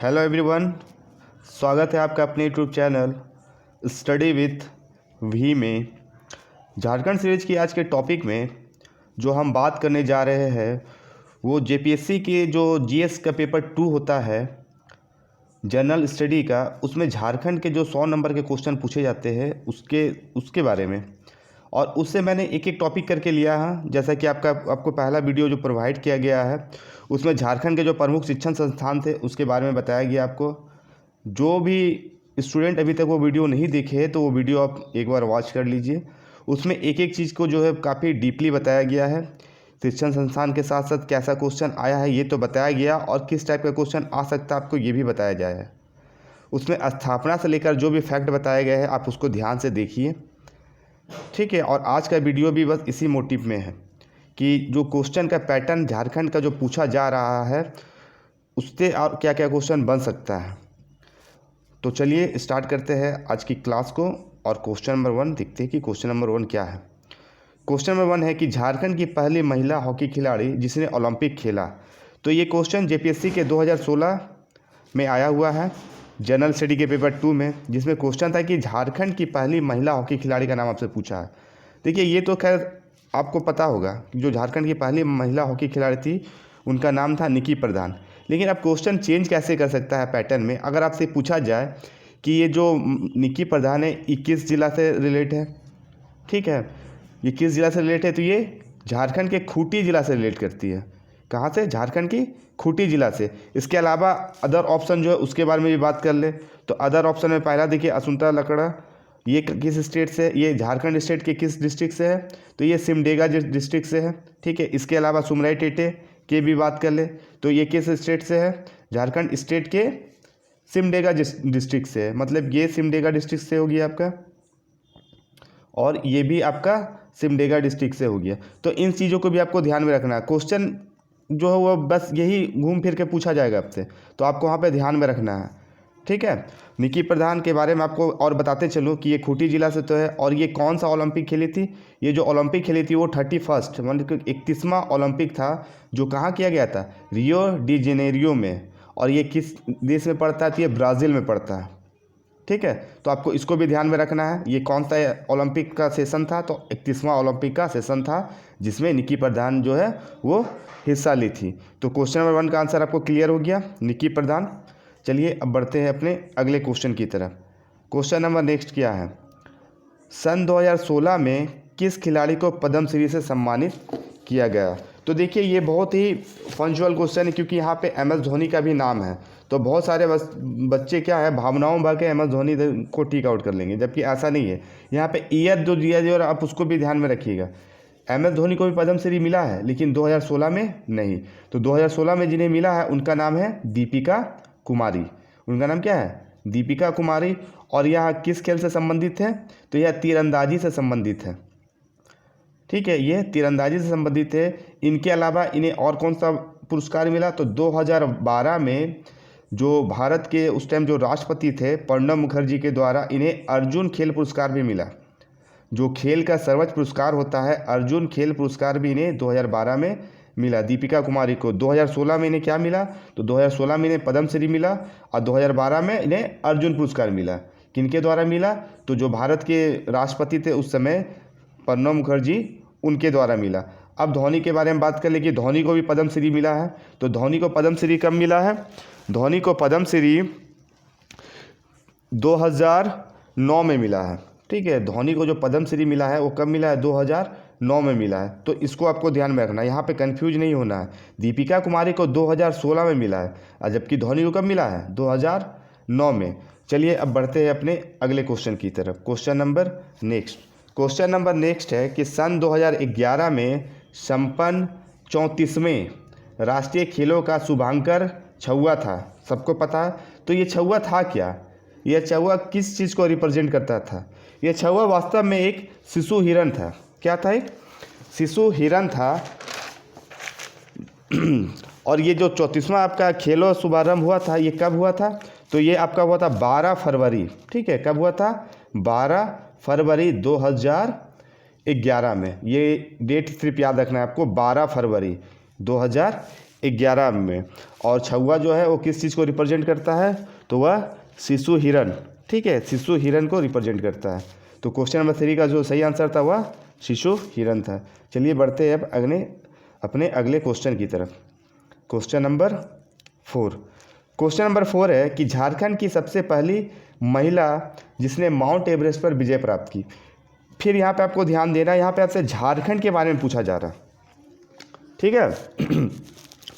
Hello everyone, स्वागत है आपका अपने YouTube channel study with V में। झारखंड सीरीज की आज के टॉपिक में जो हम बात करने जा रहे हैं वो जेपीएससी के जो जीएस का पेपर 2 होता है जनरल स्टडी का, उसमें झारखंड के जो 100 नंबर के क्वेश्चन पूछे जाते हैं उसके बारे में। और उससे मैंने एक एक टॉपिक करके लिया है। जैसा कि आपको पहला वीडियो जो प्रोवाइड किया गया है उसमें झारखंड के जो प्रमुख शिक्षण संस्थान थे उसके बारे में बताया गया आपको। जो भी स्टूडेंट अभी तक वो वीडियो नहीं देखे हैं तो वो वीडियो आप एक बार वॉच कर लीजिए। उसमें एक एक चीज़ को जो है काफ़ी डीपली बताया गया है। शिक्षण संस्थान के साथ साथ कैसा क्वेश्चन आया है ये तो बताया गया, और किस टाइप का क्वेश्चन आ सकता है आपको ये भी बताया गया है। उसमें स्थापना से लेकर जो भी फैक्ट बताए गए हैं आप उसको ध्यान से देखिए, ठीक है। और आज का वीडियो भी बस इसी मोटिव में है कि जो क्वेश्चन का पैटर्न झारखंड का जो पूछा जा रहा है उससे और क्या क्या क्वेश्चन बन सकता है। तो चलिए स्टार्ट करते हैं आज की क्लास को और क्वेश्चन नंबर 1 देखते हैं कि क्वेश्चन नंबर 1 क्या है। क्वेश्चन नंबर 1 है कि झारखंड की पहली महिला हॉकी खिलाड़ी जिसने ओलंपिक खेला। तो ये क्वेश्चन जेपीएससी के 2016 में आया हुआ है जनरल स्टडी के पेपर 2 में, जिसमें क्वेश्चन था कि झारखंड की पहली महिला हॉकी खिलाड़ी का नाम आपसे पूछा है। देखिए ये तो खैर आपको पता होगा कि जो झारखंड की पहली महिला हॉकी खिलाड़ी थी उनका नाम था निकी प्रधान। लेकिन अब क्वेश्चन चेंज कैसे कर सकता है पैटर्न में। अगर आपसे पूछा जाए कि ये जो निकी प्रधान है ये किस जिला से रिलेट है, ठीक है, ये किस जिला से रिलेट है, तो ये झारखंड के खूंटी जिला से रिलेट करती है। कहाँ से? झारखंड की खूंटी जिला से। इसके अलावा अदर ऑप्शन जो है उसके बारे में भी बात कर ले तो अदर ऑप्शन में पहला देखिए असुंता लकड़ा, ये किस स्टेट से, ये झारखंड स्टेट के किस डिस्ट्रिक्ट से है, तो ये सिमडेगा डिस्ट्रिक्ट से है, ठीक है। इसके अलावा सुमराई टेटे की भी बात कर ले तो ये किस स्टेट से है, झारखंड स्टेट के सिमडेगा डिस्ट्रिक्ट से है, मतलब ये सिमडेगा डिस्ट्रिक्ट से हो गया आपका और ये भी आपका सिमडेगा डिस्ट्रिक्ट से हो गया। तो इन चीज़ों को भी आपको ध्यान में रखना है। क्वेश्चन जो है वो बस यही घूम फिर के पूछा जाएगा आपसे, तो आपको वहाँ पे ध्यान में रखना है, ठीक है। निकी प्रधान के बारे में आपको और बताते चलूँ कि ये खूंटी जिला से तो है, और ये कौन सा ओलंपिक खेली थी, ये जो ओलंपिक खेली थी वो 31 मतलब 31वां ओलंपिक था जो कहाँ किया गया था, रियो डी जेनेरियो में। और ये किस देश में पड़ता है, तो ये ब्राज़ील में पड़ता है, ठीक है। तो आपको इसको भी ध्यान में रखना है। ये कौन सा ओलंपिक का सेशन था, तो 31वां ओलंपिक का सेशन था जिसमें निकी प्रधान जो है वो हिस्सा ली थी। तो क्वेश्चन नंबर 1 का आंसर आपको क्लियर हो गया, निकी प्रधान। चलिए अब बढ़ते हैं अपने अगले क्वेश्चन की तरफ। क्वेश्चन नंबर नेक्स्ट क्या है, सन 2016 में किस खिलाड़ी को पद्मश्री से सम्मानित किया गया। तो देखिए ये बहुत ही पंचुअल क्वेश्चन है क्योंकि यहाँ पे MS धोनी का भी नाम है। तो बहुत सारे बच्चे क्या है भावनाओं भर के MS धोनी को टिक आउट कर लेंगे, जबकि ऐसा नहीं है। यहाँ पे ईयर जो दिया जाए और आप उसको भी ध्यान में रखिएगा। MS धोनी को भी पद्मश्री मिला है लेकिन 2016 में नहीं। तो 2016 में जिन्हें मिला है उनका नाम है दीपिका कुमारी। उनका नाम क्या है, दीपिका कुमारी। और यह किस खेल से संबंधित है, तो यह तीरंदाजी से संबंधित है, ठीक है, ये तीरंदाजी से संबंधित है। इनके अलावा इन्हें और कौन सा पुरस्कार मिला, तो 2012 में जो भारत के उस टाइम जो राष्ट्रपति थे प्रणब मुखर्जी के द्वारा इन्हें अर्जुन खेल पुरस्कार भी मिला। जो खेल का सर्वोच्च पुरस्कार होता है अर्जुन खेल पुरस्कार भी इन्हें 2012 में मिला। दीपिका कुमारी को 2016 में इन्हें क्या मिला, तो 2016 में इन्हें पद्मश्री मिला और 2012 में इन्हें अर्जुन पुरस्कार मिला। किनके द्वारा मिला, तो जो भारत के राष्ट्रपति थे उस समय प्रणब मुखर्जी, उनके द्वारा मिला। अब धोनी के बारे में बात कर ले कि धोनी को भी पद्मश्री मिला है। तो धोनी को पद्मश्री कब मिला है, धोनी को पद्मश्री 2009 में मिला है, ठीक है। धोनी को जो पद्मश्री मिला है वो कब मिला है, 2009 में मिला है। तो इसको आपको ध्यान में रखना है, यहाँ पे कंफ्यूज नहीं होना है। दीपिका कुमारी को 2016 में मिला है और जबकि धोनी को कब मिला है, 2009 में। चलिए अब बढ़ते हैं अपने अगले क्वेश्चन की तरफ। क्वेश्चन नंबर नेक्स्ट है कि सन 2011 में संपन्न 34वें राष्ट्रीय खेलों का शुभांकर छुआ था, सबको पता है। तो ये छुआ था क्या, यह छुआ किस चीज़ को रिप्रेजेंट करता था। यह छुआ वास्तव में एक शिशु हिरण था। क्या था, एक शिशु हिरण था। और ये जो 34वां आपका खेलों शुभारंभ हुआ था ये कब हुआ था, तो ये आपका हुआ था 12 फरवरी, ठीक है। कब हुआ था, 12 फरवरी 2011 में। ये डेट सिर्फ याद रखना है आपको, 12 फरवरी 2011 2011 में। और छुआ जो है वो किस चीज़ को रिप्रेजेंट करता है, तो वह शिशु हिरन, ठीक है, शिशु हिरन को रिप्रेजेंट करता है। तो क्वेश्चन नंबर 3 का जो सही आंसर था वह शिशु हिरन था। चलिए बढ़ते हैं अब अपने अगले क्वेश्चन की तरफ। Question number 4। क्वेश्चन नंबर 4 है कि झारखंड की सबसे पहली महिला जिसने माउंट एवरेस्ट पर विजय प्राप्त की। फिर यहाँ पे आपको ध्यान देना है, यहाँ पे आपसे झारखंड के बारे में पूछा जा रहा है, ठीक है।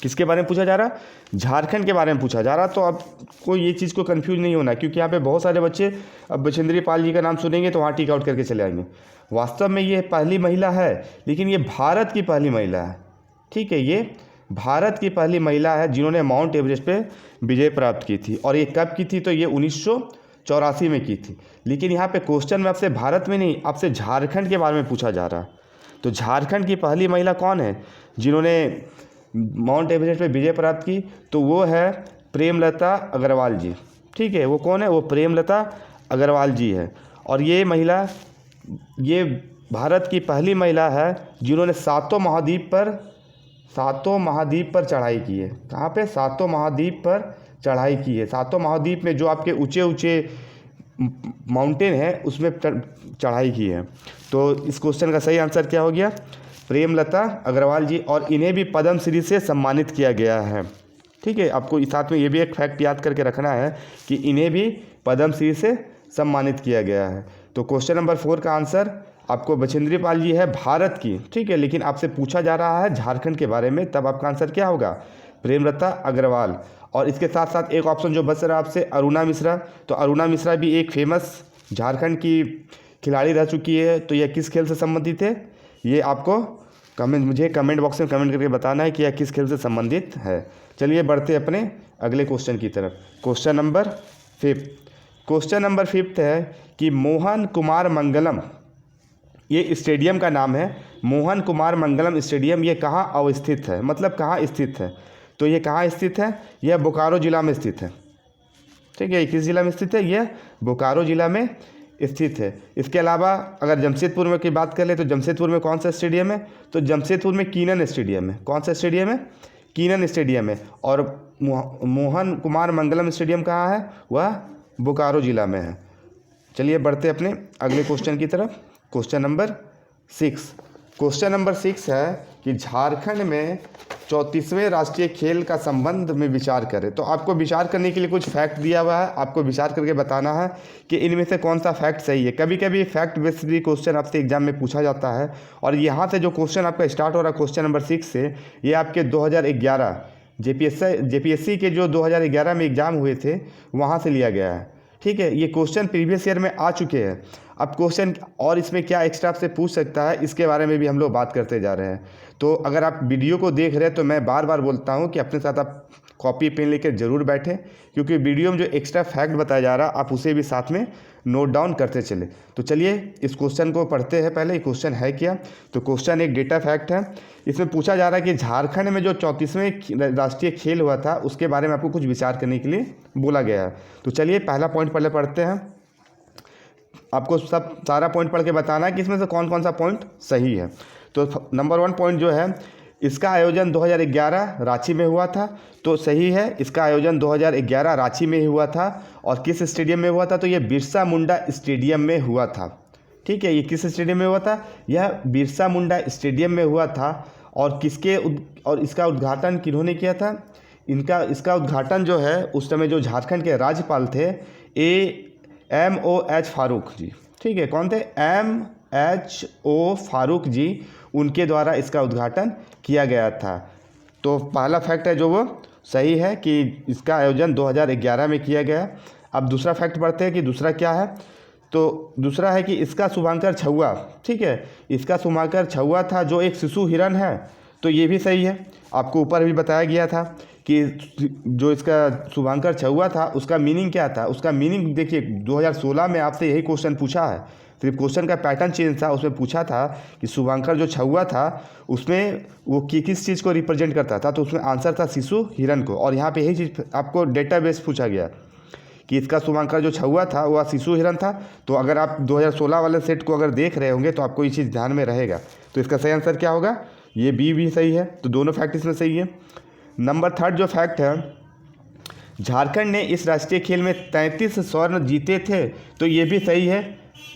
किसके बारे में पूछा जा रहा, झारखंड के बारे में पूछा जा रहा। तो आपको ये चीज़ को कंफ्यूज नहीं होना, क्योंकि यहाँ पे बहुत सारे बच्चे अब बछेंद्री पाल जी का नाम सुनेंगे तो वहाँ टिक आउट करके चले आएंगे। वास्तव में ये पहली महिला है, लेकिन ये भारत की पहली महिला है, ठीक है। ये भारत की पहली महिला है जिन्होंने माउंट एवरेस्ट पे विजय प्राप्त की थी। और ये कब की थी, तो ये 1984 में की थी। लेकिन यहाँ पे क्वेश्चन में आपसे भारत में नहीं, आपसे झारखंड के बारे में पूछा जा रहा है। तो झारखंड की पहली महिला कौन है जिन्होंने माउंट एवरेस्ट पे विजय प्राप्त की, तो वो है प्रेमलता अग्रवाल जी, ठीक है। वो कौन है, वो प्रेमलता अग्रवाल जी है। और ये महिला, ये भारत की पहली महिला है जिन्होंने सातों महाद्वीप पर चढ़ाई की है। कहाँ पे, सातों महाद्वीप पर चढ़ाई की है। सातों महाद्वीप में जो आपके ऊंचे ऊंचे माउंटेन है उसमें चढ़ाई की है। तो इस क्वेश्चन का सही आंसर क्या हो गया, प्रेमलता अग्रवाल जी। और इन्हें भी पद्म श्री से सम्मानित किया गया है, ठीक है। आपको इस साथ में ये भी एक फैक्ट याद करके रखना है कि इन्हें भी पद्म श्री से सम्मानित किया गया है। तो क्वेश्चन नंबर 4 का आंसर आपको बछेंद्री पाल जी है, भारत की, ठीक है। लेकिन आपसे पूछा जा रहा है झारखंड के बारे में, तब आपका आंसर क्या होगा, प्रेमलता अग्रवाल। और इसके साथ साथ एक ऑप्शन जो बच रहा है आपसे, अरुणा मिश्रा। तो अरुणा मिश्रा भी एक फेमस झारखंड की खिलाड़ी रह चुकी है। तो यह किस खेल से संबंधित है, ये आपको मुझे कमेंट बॉक्स में कमेंट करके बताना है कि यह किस खेल से संबंधित है। चलिए बढ़ते अपने अगले क्वेश्चन की तरफ। Question number 5। क्वेश्चन नंबर 5 है कि मोहन कुमार मंगलम, ये स्टेडियम का नाम है, मोहन कुमार मंगलम स्टेडियम, ये कहाँ अवस्थित है, मतलब कहाँ स्थित है। तो ये कहाँ स्थित है, यह बोकारो ज़िला में स्थित है, ठीक है। किस ज़िला में स्थित है, यह बोकारो ज़िला में स्थित है। इसके अलावा अगर जमशेदपुर में की बात कर ले तो जमशेदपुर में कौन सा स्टेडियम है, तो जमशेदपुर में कीनन स्टेडियम है। कौन सा स्टेडियम है, कीनन स्टेडियम है। और मोहन कुमार मंगलम स्टेडियम कहाँ है, वह बोकारो ज़िला में है। चलिए बढ़ते अपने अगले क्वेश्चन की तरफ। Question number 6। क्वेश्चन नंबर 6 है कि झारखंड में 34वें राष्ट्रीय खेल का संबंध में विचार करें। तो आपको विचार करने के लिए कुछ फैक्ट दिया हुआ है, आपको विचार करके बताना है कि इनमें से कौन सा फैक्ट सही है। कभी कभी फैक्ट बेस्ड भी क्वेश्चन आपसे एग्जाम में पूछा जाता है। और यहाँ से जो क्वेश्चन आपका स्टार्ट हो रहा है क्वेश्चन नंबर 6 से, ये आपके 2011 जेपीएससी के जो 2011 में एग्ज़ाम हुए थे वहाँ से लिया गया है, ठीक है। ये क्वेश्चन प्रीवियस ईयर में आ चुके हैं। अब क्वेश्चन और इसमें क्या एक्स्ट्रा आपसे पूछ सकता है, इसके बारे में भी हम लोग बात करते जा रहे हैं। तो अगर आप वीडियो को देख रहे हैं तो मैं बार बार बोलता हूं कि अपने साथ आप कॉपी पेन लेकर ज़रूर बैठें, क्योंकि वीडियो में जो एक्स्ट्रा फैक्ट बताया जा रहा है आप उसे भी साथ में नोट डाउन करते चले। तो चलिए इस क्वेश्चन को पढ़ते हैं। पहले ये क्वेश्चन है क्या, तो क्वेश्चन एक डेटा फैक्ट है। इसमें पूछा जा रहा है कि झारखंड में जो 34वें राष्ट्रीय खेल हुआ था उसके बारे में आपको कुछ विचार करने के लिए बोला गया है। तो चलिए पहला पॉइंट पहले पढ़ते हैं। आपको सारा पॉइंट पढ़ के बताना है कि इसमें से कौन कौन सा पॉइंट सही है। तो नंबर 1 पॉइंट जो है, इसका आयोजन 2011 रांची में हुआ था। तो सही है, इसका आयोजन 2011 रांची में हुआ था। और किस स्टेडियम में हुआ था, तो ये बिरसा मुंडा स्टेडियम में हुआ था, ठीक है। ये किस स्टेडियम में हुआ था, यह बिरसा मुंडा स्टेडियम में हुआ था। और इसका उद्घाटन किन्होंने किया था, इसका उद्घाटन जो है उस समय जो झारखंड के राज्यपाल थे MOH फारूक जी, ठीक है। कौन थे, MHO फारूक जी, उनके द्वारा इसका उद्घाटन किया गया था। तो पहला फैक्ट है जो वो सही है कि इसका आयोजन 2011 में किया गया। अब दूसरा फैक्ट पढ़ते हैं कि दूसरा क्या है। तो दूसरा है कि इसका शुभांकर छुआ, ठीक है, इसका शुभांकर छुआ था जो एक शिशु हिरन है। तो ये भी सही है, आपको ऊपर भी बताया गया था कि जो इसका शुभांकर छुआ था उसका मीनिंग क्या था। उसका मीनिंग देखिए, 2016 में आपसे यही क्वेश्चन पूछा है, सिर्फ क्वेश्चन का पैटर्न चेंज था। उसमें पूछा था कि शुभांकर जो छुआ था उसमें वो किस चीज़ को रिप्रेजेंट करता था, तो उसमें आंसर था शिशु हिरन को। और यहाँ पे यही चीज़ आपको डेटाबेस पूछा गया कि इसका शुभांकर जो छुआ था वह शिशु हिरन था। तो अगर आप 2016 वाले सेट को अगर देख रहे होंगे तो आपको ये चीज़ ध्यान में रहेगा। तो इसका सही आंसर क्या होगा, ये बी भी सही है। तो दोनों फैक्ट इसमें सही है। नंबर थर्ड जो फैक्ट है, झारखंड ने इस राष्ट्रीय खेल में 33 स्वर्ण जीते थे, तो ये भी सही है।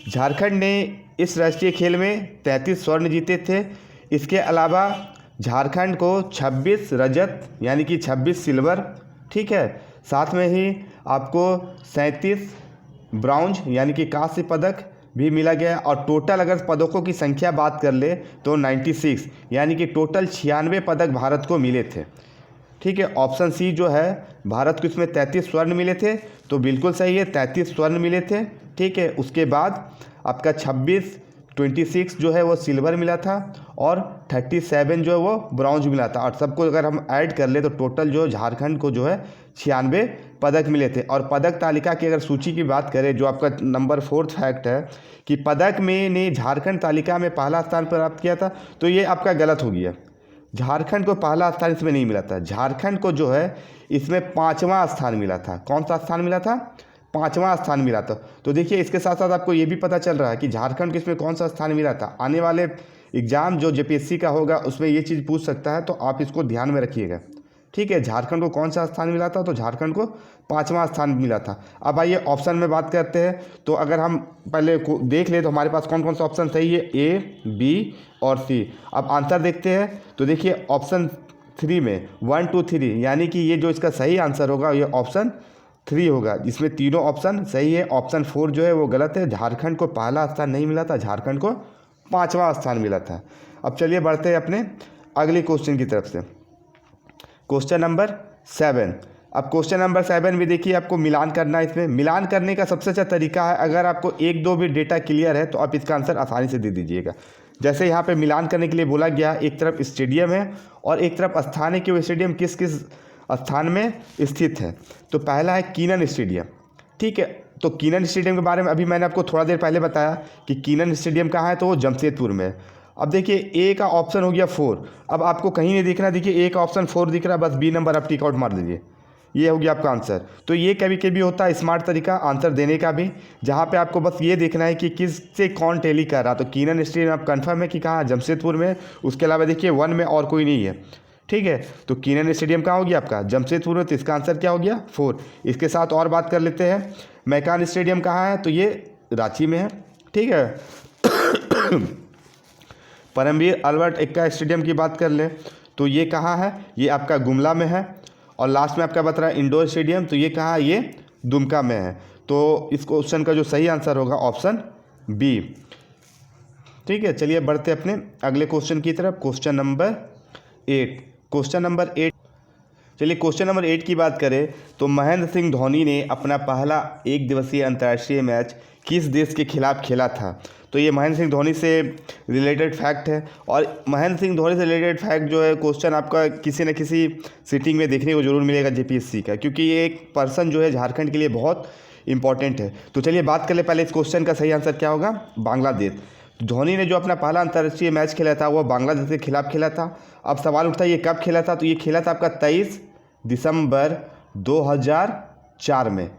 झारखंड ने इस राष्ट्रीय खेल में 33 स्वर्ण जीते थे। इसके अलावा झारखंड को 26 रजत यानी कि 26 सिल्वर, ठीक है, साथ में ही आपको 37 ब्रॉन्ज यानी कि कांस्य पदक भी मिला गया। और टोटल अगर पदकों की संख्या बात कर ले तो 96 यानी कि टोटल 96 पदक भारत को मिले थे, ठीक है। ऑप्शन सी जो है, भारत को इसमें 33 स्वर्ण मिले थे, तो बिल्कुल सही है, 33 स्वर्ण मिले थे, ठीक है। उसके बाद आपका 26 जो है वो सिल्वर मिला था और 37 जो है वो ब्रॉन्ज मिला था। और सबको अगर हम ऐड कर ले तो टोटल जो झारखंड को जो है 96 पदक मिले थे। और पदक तालिका की अगर सूची की बात करें, जो आपका नंबर फोर्थ फैक्ट है कि पदक में ने झारखंड तालिका में पहला स्थान प्राप्त किया था, तो ये आपका गलत हो गया। झारखंड को पहला स्थान इसमें नहीं मिला था, झारखंड को जो है इसमें 5वां स्थान मिला था। कौन सा स्थान मिला था? 5वां स्थान मिला था। तो देखिए, इसके साथ साथ आपको ये भी पता चल रहा है कि झारखंड को इसमें कौन सा स्थान मिला था। आने वाले एग्ज़ाम जो जेपीएससी का होगा उसमें ये चीज़ पूछ सकता है, तो आप इसको ध्यान में रखिएगा, ठीक है। झारखंड को कौन सा स्थान मिला था? तो झारखंड को 5वां स्थान मिला था। अब आइए ऑप्शन में बात करते हैं। तो अगर हम पहले देख ले तो हमारे पास कौन कौन सा ऑप्शन सही है, ए, बी और सी। अब आंसर देखते हैं। तो देखिए, ऑप्शन 3 में 1, 2, 3 यानी कि ये जो इसका सही आंसर होगा ये ऑप्शन 3 होगा, जिसमें तीनों ऑप्शन सही है। ऑप्शन 4 जो है वो गलत है, झारखंड को पहला स्थान नहीं मिला था, झारखंड को 5वां स्थान मिला था। अब चलिए बढ़ते हैं अपने अगले क्वेश्चन की तरफ से। Question number 7। अब क्वेश्चन नंबर 7 भी देखिए, आपको मिलान करना है। इसमें मिलान करने का सबसे अच्छा तरीका है, अगर आपको 1-2 भी डेटा क्लियर है तो आप इसका आंसर आसानी से दे दीजिएगा। जैसे यहाँ पे मिलान करने के लिए बोला गया, एक तरफ स्टेडियम है और एक तरफ स्थान है कि वो स्टेडियम किस किस स्थान में स्थित है। तो पहला है कीनन स्टेडियम, ठीक है। तो कीनन स्टेडियम के बारे में अभी मैंने आपको थोड़ा देर पहले बताया कि कीनन स्टेडियम कहाँ है, तो वो जमशेदपुर में है। अब देखिए, ए का ऑप्शन हो गया 4। अब आपको कहीं नहीं दिख रहा, देखिए ए का ऑप्शन 4 दिख रहा है, बस बी नंबर आप टिक आउट मार दीजिए, ये हो गया आपका आंसर। तो ये कभी कभी होता है स्मार्ट तरीका आंसर देने का भी, जहाँ पे आपको बस ये देखना है कि किस से कौन टैली कर रहा। तो कीनन स्टेडियम आप कंफर्म है कि कहाँ, जमशेदपुर में। उसके अलावा देखिए 1 में और कोई नहीं है, ठीक है। तो कीनन स्टेडियम कहाँ हो गया आपका, जमशेदपुर में। तो इसका आंसर क्या हो गया, 4। इसके साथ और बात कर लेते हैं, मैकान स्टेडियम कहाँ है, तो ये रांची में है, ठीक है। परमवीर अल्बर्ट एक्का स्टेडियम की बात कर ले तो ये कहाँ है, ये आपका गुमला में है। और लास्ट में आपका बता रहा है इंडोर स्टेडियम, तो ये कहाँ है, ये दुमका में है। तो इस क्वेश्चन का जो सही आंसर होगा ऑप्शन बी, ठीक है। चलिए बढ़ते अपने अगले क्वेश्चन की तरफ। Question number 8। क्वेश्चन नंबर 8, चलिए क्वेश्चन नंबर 8 की बात करें तो महेंद्र सिंह धोनी ने अपना पहला 1 दिवसीय अंतर्राष्ट्रीय मैच किस देश के खिलाफ खेला था। तो ये महेंद्र सिंह धोनी से रिलेटेड फैक्ट है। और महेंद्र सिंह धोनी से रिलेटेड फैक्ट जो है, क्वेश्चन आपका किसी न किसी सीटिंग में देखने को जरूर मिलेगा जेपीएससी का, क्योंकि ये एक पर्सन जो है झारखंड के लिए बहुत इंपॉर्टेंट है। तो चलिए बात कर ले पहले इस क्वेश्चन का सही आंसर क्या होगा, बांग्लादेश। धोनी ने जो अपना पहला अंतर्राष्ट्रीय मैच खेला था वो बांग्लादेश के खिलाफ खेला था। अब सवाल उठता है ये कब खेला था, तो ये खेला था आपका 23 दिसंबर 2004 में।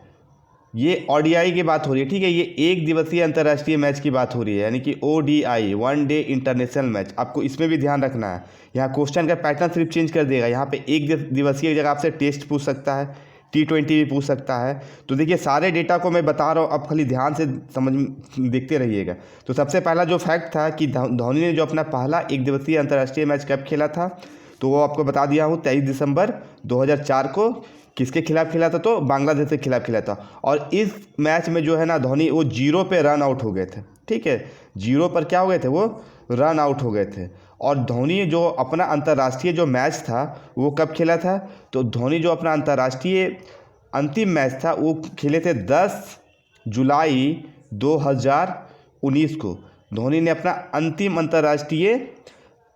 ये ओडीआई की बात हो रही है, ठीक है। ये 1 दिवसीय अंतर्राष्ट्रीय मैच की बात हो रही है, यानी कि ओडीआई, 1 डे इंटरनेशनल मैच। आपको इसमें भी ध्यान रखना है, यहाँ क्वेश्चन का पैटर्न सिर्फ चेंज कर देगा। यहाँ पे 1 दिवसीय जगह आपसे टेस्ट पूछ सकता है, T20 भी पूछ सकता है। तो देखिए सारे डेटा को मैं बता रहा हूँ, अब खाली ध्यान से देखते रहिएगा। तो सबसे पहला जो फैक्ट था कि धोनी ने जो अपना पहला 1 दिवसीय अंतर्राष्ट्रीय मैच कब खेला था, तो वो आपको बता दिया हूँ 23 दिसंबर 2004 को। किसके खिलाफ खेला था, तो बांग्लादेश के खिलाफ खेला था। और इस मैच में जो है ना धोनी वो 0 पे रन आउट हो गए थे, ठीक है। 0 पर क्या हो गए थे, वो रन आउट हो गए थे। और धोनी जो अपना अंतर्राष्ट्रीय जो मैच था वो कब खेला था, तो धोनी जो अपना अंतर्राष्ट्रीय अंतिम मैच था वो खेले थे 10 जुलाई 2019 को। धोनी ने अपना अंतिम अंतर्राष्ट्रीय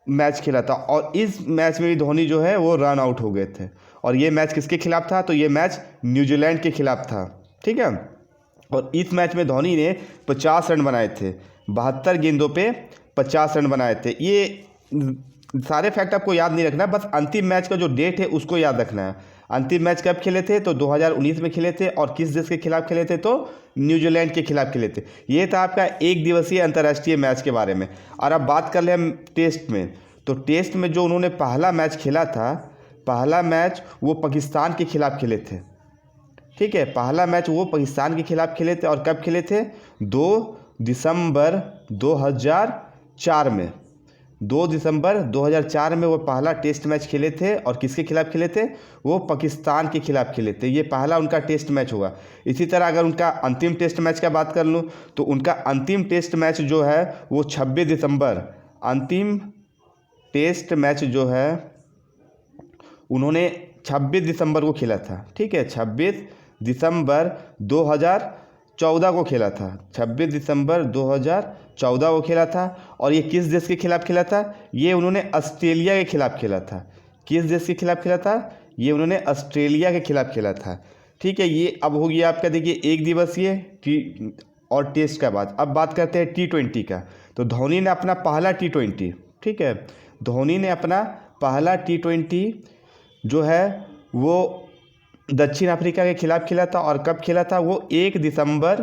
मैच खेला था और इस मैच में भी धोनी जो है वो रन आउट हो गए थे। और ये मैच किसके खिलाफ था, तो ये मैच न्यूजीलैंड के खिलाफ था, ठीक है। और इस मैच में धोनी ने 50 रन बनाए थे, 72 गेंदों पे 50 रन बनाए थे। ये सारे फैक्ट आपको याद नहीं रखना, बस अंतिम मैच का जो डेट है उसको याद रखना है। अंतिम मैच कब खेले थे, तो 2019 में खेले थे। और किस देश के खिलाफ खेले थे, तो न्यूजीलैंड के खिलाफ खेले थे। ये था आपका 1 दिवसीय अंतर्राष्ट्रीय मैच के बारे में। और अब बात कर ले हम टेस्ट में, तो टेस्ट में जो उन्होंने पहला मैच खेला था पहला मैच वो पाकिस्तान के खिलाफ खेले थे। ठीक है, पहला मैच वो पाकिस्तान के खिलाफ खेले थे और कब खेले थे? 2 दिसंबर 2004 में। 2 दिसंबर 2004 में वो पहला टेस्ट मैच खेले थे और किसके खिलाफ खेले थे? वो पाकिस्तान के खिलाफ खेले थे। ये पहला उनका टेस्ट मैच हुआ। इसी तरह अगर उनका अंतिम टेस्ट मैच का बात कर लूँ तो उनका अंतिम टेस्ट मैच जो है वो 26 दिसंबर, अंतिम टेस्ट मैच जो है उन्होंने 26 दिसंबर को खेला था। ठीक है, 26 दिसंबर 2014 को खेला था। 26 दिसंबर 2014 को खेला था और ये किस देश के खिलाफ खेला था? ये उन्होंने ऑस्ट्रेलिया के खिलाफ खेला था। किस देश के खिलाफ खेला था? ये उन्होंने ऑस्ट्रेलिया के खिलाफ खेला था। ठीक है, ये अब हो गया आपका, देखिए, एक दिवसीय टी और टेस्ट का बात। अब बात करते हैं T20 का। तो धोनी ने अपना पहला T20, ठीक है, धोनी ने अपना पहला T20 जो है वो दक्षिण अफ्रीका के खिलाफ खेला था। और कब खेला था? वो 1 दिसंबर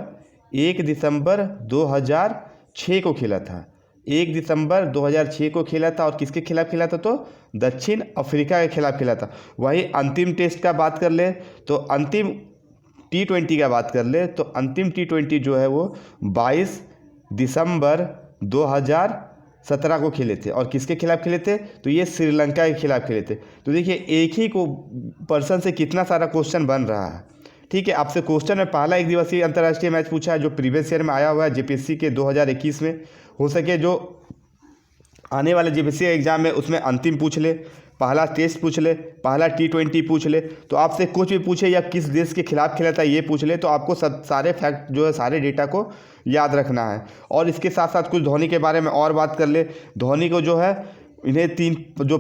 2006 को खेला था। 1 दिसंबर 2006 को खेला था और किसके खिलाफ खेला था? तो दक्षिण अफ्रीका के खिलाफ खेला था। वही अंतिम टेस्ट का बात कर ले तो अंतिम T20 का बात कर ले तो अंतिम T20 जो है वो 22 दिसंबर 2017 को खेले थे। और किसके खिलाफ खेले थे? तो ये श्रीलंका के खिलाफ खेले थे। तो देखिए, एक ही को पर्सन से कितना सारा क्वेश्चन बन रहा है। ठीक है, आपसे क्वेश्चन में पहला एक दिवसीय अंतर्राष्ट्रीय मैच पूछा है जो प्रीवियस ईयर में आया हुआ है JPSC के 2021 में। हो सके जो आने वाले JPSC एग्जाम में उसमें अंतिम पूछ ले, पहला टेस्ट पूछ ले, पहला T20 पूछ ले। तो आपसे कुछ भी पूछे या किस देश के खिलाफ खेला था ये पूछ ले तो आपको सब सारे फैक्ट जो है, सारे डेटा को याद रखना है। और इसके साथ साथ कुछ धोनी के बारे में और बात कर ले। धोनी को जो है इन्हें 3 जो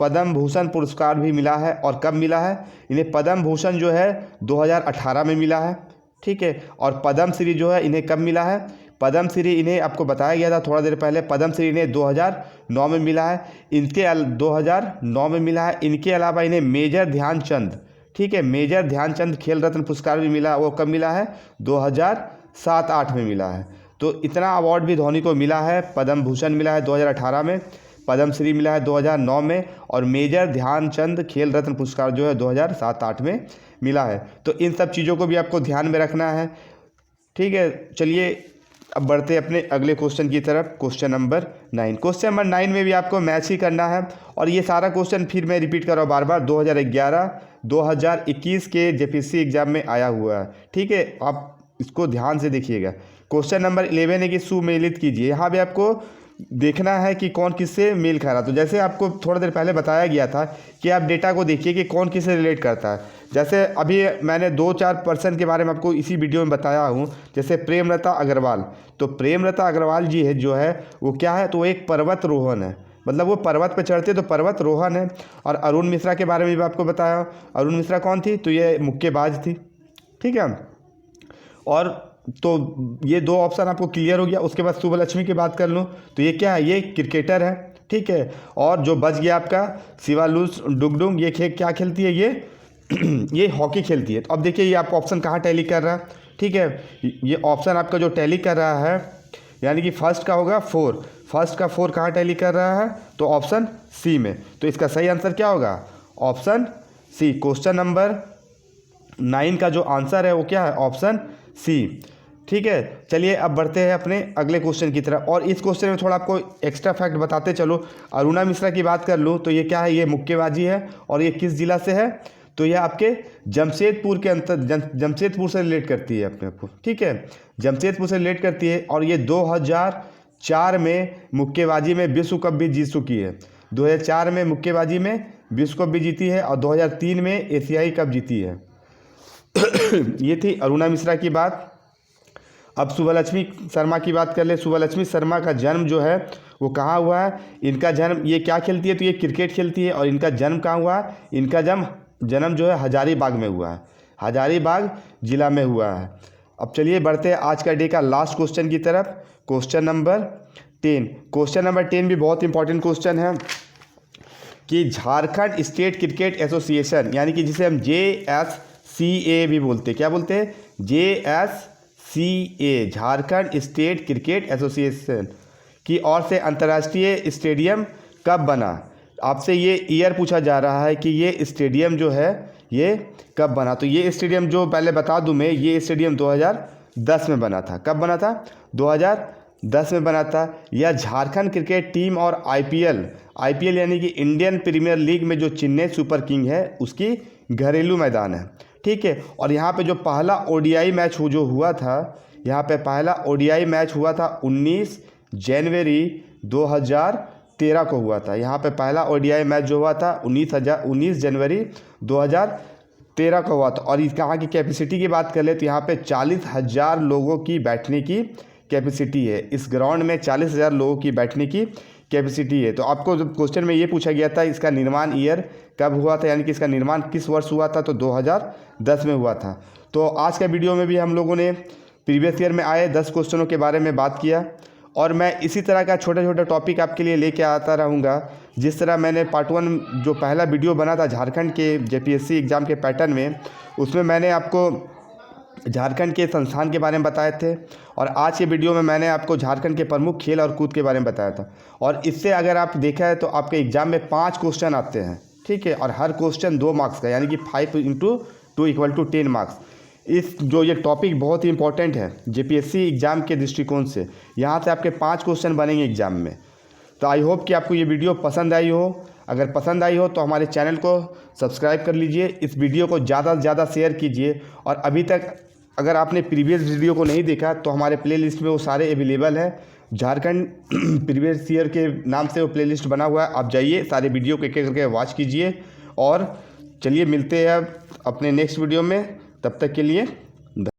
पद्म भूषण पुरस्कार भी मिला है। और कब मिला है? इन्हें पद्म भूषण जो है 2018 में मिला है। ठीक है, और पद्म श्री जो है इन्हें कब मिला है? पद्म श्री इन्हें आपको बताया गया था थोड़ा देर पहले, पद्म श्री इन्हें 2009 में मिला है। 2009 में मिला है। इनके अलावा इन्हें मेजर ध्यानचंद, ठीक है, मेजर ध्यानचंद खेल रत्न पुरस्कार भी मिला। वो कब मिला है? 2007-8 में मिला है। तो इतना अवार्ड भी धोनी को मिला है। पद्म भूषण मिला है 2018 में, पद्म श्री मिला है 2009 में और मेजर ध्यानचंद खेल रत्न पुरस्कार जो है 2007-8 में मिला है। तो इन सब चीज़ों को भी आपको ध्यान में रखना है। ठीक है, चलिए अब बढ़ते हैं अपने अगले क्वेश्चन की तरफ। Question number 9। क्वेश्चन नंबर 9 में भी आपको मैच ही करना है। और ये सारा क्वेश्चन फिर मैं रिपीट कर रहा हूँ बार बार, 2011-2021 के JPSC एग्जाम में आया हुआ है। ठीक है, आप इसको ध्यान से देखिएगा। क्वेश्चन नंबर 11 है कि सुमेलित कीजिए। यहाँ भी आपको देखना है कि कौन किससे मेल खा रहा। तो जैसे आपको थोड़ा देर पहले बताया गया था कि आप डेटा को देखिए कि कौन किससे रिलेट करता है। जैसे अभी मैंने 2-4 पर्सन के बारे में आपको इसी वीडियो में बताया हूँ। जैसे प्रेमलता अग्रवाल, तो प्रेमलता अग्रवाल जी है जो है वो क्या है? तो एक पर्वतारोहण है, मतलब वो पर्वत पे चढ़ते तो पर्वतारोहण है। और अरुण मिश्रा के बारे में भी आपको बताया। अरुण मिश्रा कौन थी? तो ये मुक्केबाज थी। ठीक है, और तो ये 2 ऑप्शन आपको क्लियर हो गया। उसके बाद सुबलक्ष्मी की बात कर लूँ तो ये क्या है? ये क्रिकेटर है। ठीक है, और जो बच गया आपका शिवालुस डुगडुंग, ये क्या खेलती है? ये हॉकी खेलती है। तो अब देखिए ये आपका ऑप्शन कहाँ टैली कर रहा है। ठीक है, ये ऑप्शन आपका जो टैली कर रहा है यानी कि फर्स्ट का होगा 4, फर्स्ट का 4 कहाँ टैली कर रहा है? तो ऑप्शन सी में। तो इसका सही आंसर क्या होगा? Option C. क्वेश्चन नंबर 9 का जो आंसर है वो क्या है? Option C. ठीक है, चलिए अब बढ़ते हैं अपने अगले क्वेश्चन की तरफ। और इस क्वेश्चन में थोड़ा आपको एक्स्ट्रा फैक्ट बताते चलो। अरुणा मिश्रा की बात कर लूँ तो ये क्या है? ये मुक्केबाजी है। और ये किस जिला से है? तो ये आपके जमशेदपुर के जमशेदपुर से रिलेट करती है अपने आपको। ठीक है, जमशेदपुर से रिलेट करती है। और ये 2004 में मुक्केबाजी में विश्व कप भी जीत चुकी है। 2004 में मुक्केबाजी में विश्व कप भी जीती है और 2003 में एशियाई कप जीती है। ये थी अरुणा मिश्रा की बात। अब सुबलक्ष्मी शर्मा की बात कर ले। सुबलक्ष्मी शर्मा का जन्म जो है वो कहाँ हुआ है? इनका जन्म, ये क्या खेलती है? तो ये क्रिकेट खेलती है। और इनका जन्म कहाँ हुआ है? इनका जन्म जो है हजारीबाग में हुआ है, हजारीबाग जिला में हुआ है। अब चलिए बढ़ते हैं आज का डे का लास्ट क्वेश्चन की तरफ। Question number 10। क्वेश्चन नंबर 10 भी बहुत इंपॉर्टेंट क्वेश्चन है कि झारखंड स्टेट क्रिकेट एसोसिएशन, यानी कि जिसे हम JSCA भी बोलते हैं। क्या बोलते हैं? JSCA, Jharkhand state cricket association की ओर से अंतर्राष्ट्रीय स्टेडियम कब बना? आपसे ये ईयर पूछा जा रहा है कि ये स्टेडियम जो है ये कब बना। तो ये स्टेडियम जो पहले बता दूं मैं, ये स्टेडियम 2010 में बना था। कब बना था? 2010 में बना था। यह झारखंड क्रिकेट टीम और आईपीएल यानी कि इंडियन प्रीमियर लीग में जो चेन्नई सुपर किंग है उसकी घरेलू मैदान है। ठीक है। और यहाँ पे जो पहला ओडीआई मैच जो हुआ था, यहाँ पे पहला ओडीआई मैच हुआ था 19 जनवरी 2013 को हुआ था। यहाँ पे पहला ओडीआई मैच जो हुआ था 19 जनवरी 2013 को हुआ था। और इस यहाँ की कैपेसिटी की बात कर ले तो यहाँ पे 40,000 लोगों की बैठने की कैपेसिटी है। इस ग्राउंड में 40,000 लोगों की बैठने की कैपेसिटी है। तो आपको जब क्वेश्चन में ये पूछा गया था इसका निर्माण ईयर कब हुआ था, यानी कि इसका निर्माण किस वर्ष हुआ था, तो 2010 में हुआ था। तो आज का वीडियो में भी हम लोगों ने प्रीवियस ईयर में आए 10 क्वेश्चनों के बारे में बात किया, और मैं इसी तरह का छोटा छोटा टॉपिक आपके लिए लेके आता रहूँगा। जिस तरह मैंने पार्ट 1 जो पहला वीडियो बना था झारखंड के जेपीएससी एग्ज़ाम के पैटर्न में, उसमें मैंने आपको झारखंड के संस्थान के बारे में बताए थे, और आज के वीडियो में मैंने आपको झारखंड के प्रमुख खेल और कूद के बारे में बताया था। और इससे अगर आप देखा है तो आपके एग्ज़ाम में 5 क्वेश्चन आते हैं। ठीक है। और हर क्वेश्चन 2 मार्क्स का, यानी कि 5 × 2 = 10 मार्क्स। इस जो ये टॉपिक बहुत ही इंपॉर्टेंट है जेपीएससी एग्ज़ाम के दृष्टिकोण से। यहाँ से आपके 5 क्वेश्चन बनेंगे एग्ज़ाम में। तो आई होप कि आपको ये वीडियो पसंद आई हो। अगर पसंद आई हो तो हमारे चैनल को सब्सक्राइब कर लीजिए, इस वीडियो को ज़्यादा से ज़्यादा शेयर कीजिए। और अभी तक अगर आपने प्रीवियस वीडियो को नहीं देखा तो हमारे प्लेलिस्ट में वो सारे अवेलेबल है। झारखंड प्रीवियस ईयर के नाम से वो प्लेलिस्ट बना हुआ है, आप जाइए सारे वीडियो को एक एक करके वॉच कीजिए। और चलिए मिलते हैं अपने नेक्स्ट वीडियो में, तब तक के लिए